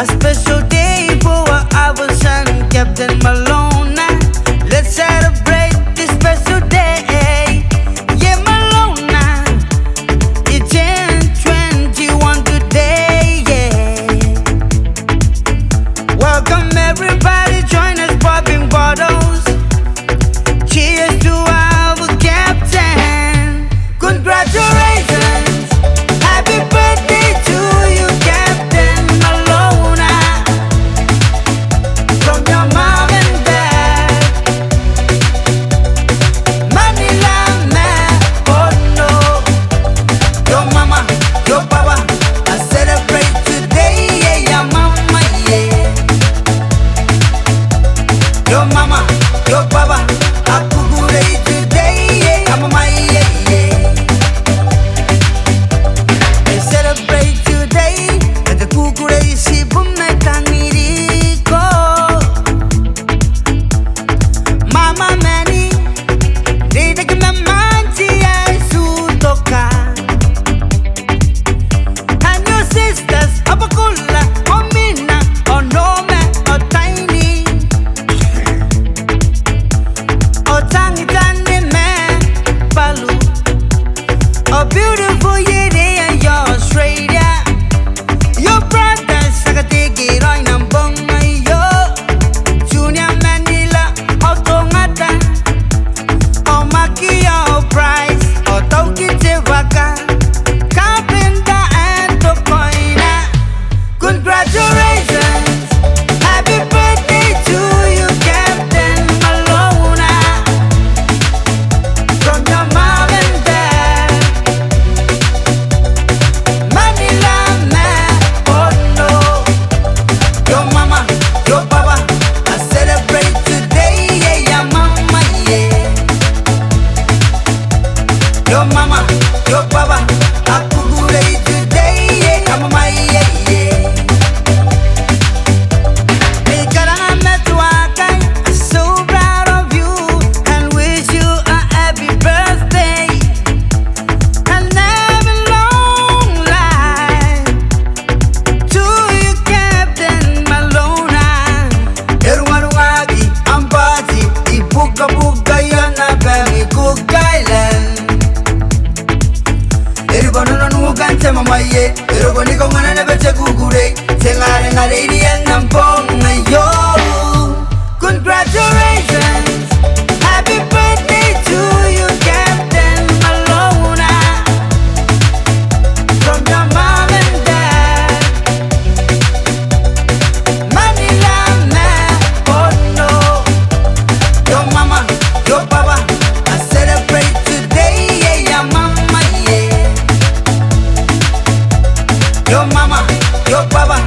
A special day for our son, Captain Malone. Let's celebrate this special day. Yeah, Malone, you turn 21 today. Yeah. Welcome everybody, join us popping bottles. Cheers to our captain. Congratulations, happy birthday to you, Captain Malone. From your mom and dad, Manila man, oh no. Your mama, your papa, I celebrate today, yeah, your mama, yeah. Your mama, your papa, I kugure today, yeah, I'm my, yeah, yeah. They celebrate today, at the kugure si bumetaniriko. Mama mani, they take my manti ay sutoka. And your sisters, Abakula, Omina, Onome, or Tiny, or Tangi Tani man, Balu, or beautiful Yedi and your Australia. Your brothers, Sakatiki, Roinam Bonga, yo, Junior Manila, Otongata, or Makia, or Price, or Toki Tevaka, Carpenter and Tokoina. Congratulations, happy birthday to you, Captain Malone. From your mom and dad, Manila man, oh no. Your mama, your papa, I celebrate today, yeah, your mama, yeah. Your mama, your papa, I kugure today, yeah, I'm my, yeah, yeah. I'm so proud of you and wish you a happy birthday and have a long life to you, Captain Malone. Erwaruagi, Ambati, Ipuka Puka Yana Bami Cook Island. Ergono no Ganta Mamaye, Ergonico Manabete Gugure, Tengare Naradi and Nampong, yo. Congratulations, happy birthday to you, Captain Malone. From your mom and dad, Manila man, oh no. Your mama, your papa, I celebrate today, yeah, your mama, yeah. Your mama, your papa,